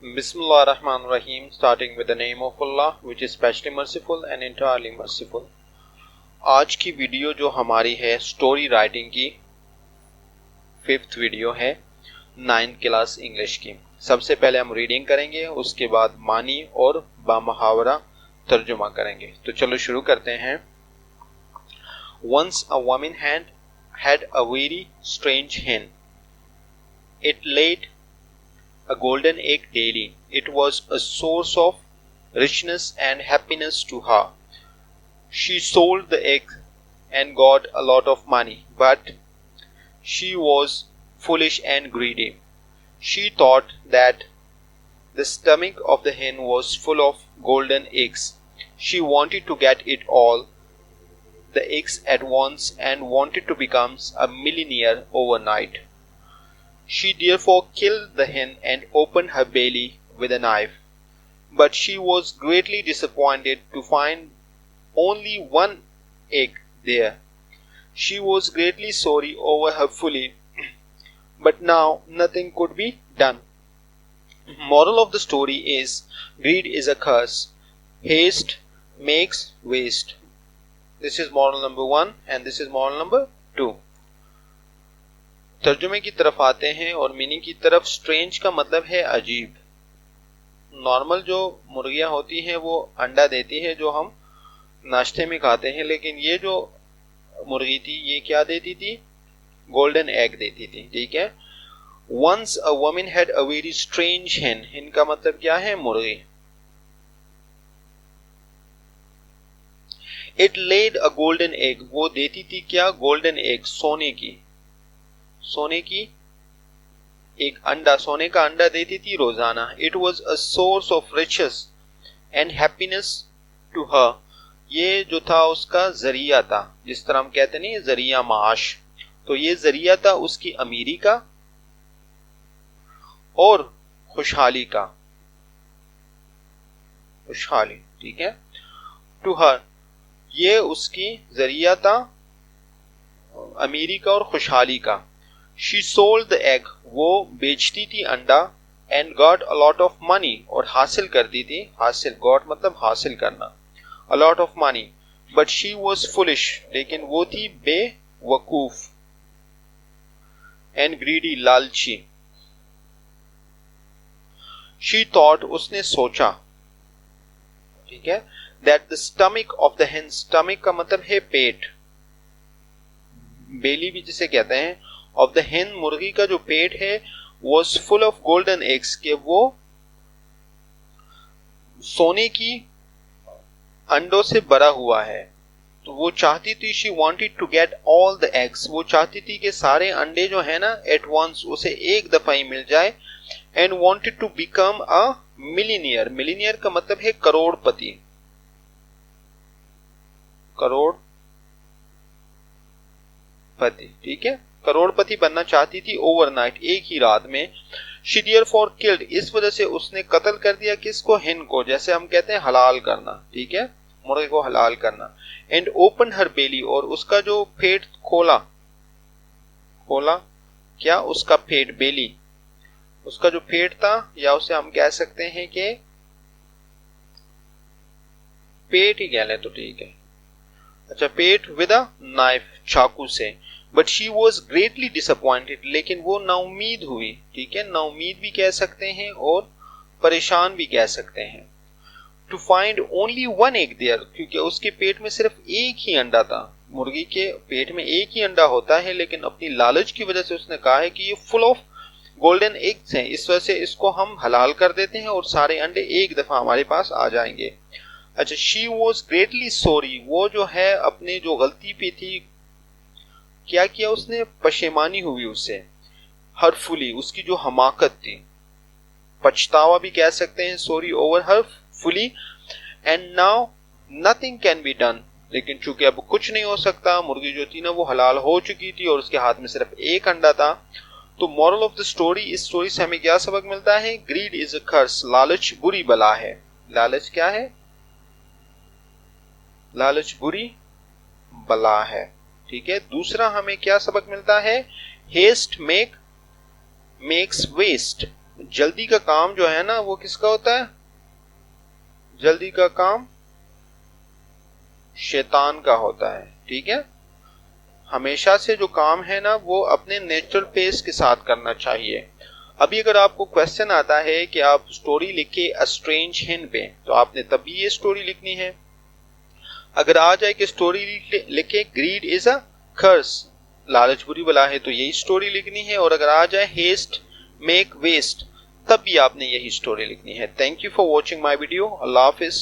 Bismillah ar-Rahman ar-Rahim, starting with the name of Allah, which is specially merciful and entirely merciful. आज की video जो हमारी है story writing की 5th video है 9th क्लास इंग्लिश की। सबसे पहले हम रीडिंग करेंगे, उसके बाद मानी और बामुहावरा तर्जुमा करेंगे। तो चलो शुरू करते हैं। Once a woman had a very strange hen. It laid a golden egg daily. It was a source of richness and happiness to her. She sold the egg and got a lot of money, but she was foolish and greedy. She thought that the stomach of the hen was full of golden eggs. She wanted to get it all, the eggs at once, and wanted to become a millionaire overnight. She therefore killed the hen and opened her belly with a knife. But she was greatly disappointed to find only one egg there. She was greatly sorry over her folly, but now nothing could be done. Moral of the story is, greed is a curse. Haste makes waste. This is moral number 1 and this is moral number 2. तर्जुमे की तरफ आते हैं और meaning की तरफ। Strange का मतलब है अजीब। नॉर्मल जो मुर्गियां होती हैं वो अंडा देती है जो हम नाश्ते में खाते हैं, लेकिन ये जो मुर्गी थी ये क्या देती थी? गोल्डन एग देती थी। ठीक है। Once a woman had a very strange hen. इनका मतलब क्या है? मुर्गी। It laid a golden egg. वो देती थी क्या? गोल्डन एग, सोने की एक अंडा, सोने का अंडा देती थी रोजाना। It was a source of riches and happiness to her. ये जो था उसका जरिया था, जिस तरह हम कहते नहीं जरिया माश, तो ये जरिया था उसकी अमीरी का और खुशहाली का। खुशहाली, ठीक है। टू हर, ये उसकी जरिया था अमीरी का और खुशहाली का। She sold the egg. वो बेचती थी अंडा। And got a lot of money. और हासिल करती थी। हासिल, got मतलब हासिल करना। A lot of money. But she was foolish. लेकिन वो थी बेवकूफ। And greedy, लालची। She thought, उसने सोचा, ठीक है, that the stomach of the hen, stomach का मतलब है पेट, बेली भी जिसे कहते हैं, of the hen, मुर्गी का जो पेट है, was full of golden eggs, के वो सोने की अंडों से भरा हुआ है। तो वो चाहती थी, she wanted to get all the eggs, वो चाहती थी कि सारे अंडे जो है ना at once उसे एक दफा ही मिल जाए। and wanted to become a millionaire. millionaire का मतलब है करोड़पति। करोड़पति, ठीक है, करोड़पति बनना चाहती थी ओवरनाइट, एक ही रात में। She therefore killed, इस वजह से उसने कत्ल कर दिया किसको? हिन को, जैसे हम कहते हैं हलाल करना, ठीक है, मुर्गे को हलाल करना। And opened her belly, और उसका जो पेट खोला, खोला क्या? उसका पेट, बेली, उसका जो पेट था, या उसे हम कह सकते हैं कि पेट ही कह लें तो ठीक है। अच्छा, पेट विद अ नाइफ, चाकू से। But she was greatly disappointed, लेकिन वो नाउमीद हुई, ठीक है, नाउमीद भी कह सकते हैं और परेशान भी कह सकते हैं। To find only one egg there, क्योंकि उसके पेट में सिर्फ एक ही अंडा था। मुर्गी के पेट में एक ही अंडा होता है, लेकिन अपनी लालच की वजह से उसने कहा है कि ये फुल ऑफ गोल्डन एग्स हैं, इस वजह से इसको हम हलाल कर देते हैं और सारे अंडे एक दफा हमारे पास आ जाएंगे। अच्छा, शी वॉज ग्रेटली सॉरी, वो जो है अपने जो गलती पे थी, क्या किया उसने? पशेमानी हुई उससे। हर फुली, उसकी जो हमाकत थी, पछतावा भी कह सकते हैं, sorry over her fully. And now nothing can be done, लेकिन चूंकि अब कुछ नहीं हो सकता, मुर्गी जो थी ना वो हलाल हो चुकी थी और उसके हाथ में सिर्फ एक अंडा था। तो मॉरल ऑफ द स्टोरी, इस स्टोरी से हमें क्या सबक मिलता है? ग्रीड इज अ कर्स, लालच बुरी बला है। लालच क्या है? लालच बुरी बला है, ठीक है। दूसरा हमें क्या सबक मिलता है? हेस्ट मेक्स वेस्ट, जल्दी का काम जो है ना वो किसका होता है? जल्दी का काम शैतान का होता है। ठीक है, हमेशा से जो काम है ना वो अपने नेचुरल पेस के साथ करना चाहिए। अभी अगर आपको क्वेश्चन आता है कि आप स्टोरी लिखे अ स्ट्रेंज हिन पे, तो आपने तभी ये स्टोरी लिखनी है। अगर आ जाए कि स्टोरी लिखे ग्रीड इज अ कर्स, लालच बुरी बला है, तो यही स्टोरी लिखनी है। और अगर आ जाए हेस्ट मेक वेस्ट, तब भी आपने यही स्टोरी लिखनी है। Thank you for watching my video. Allah Hafiz.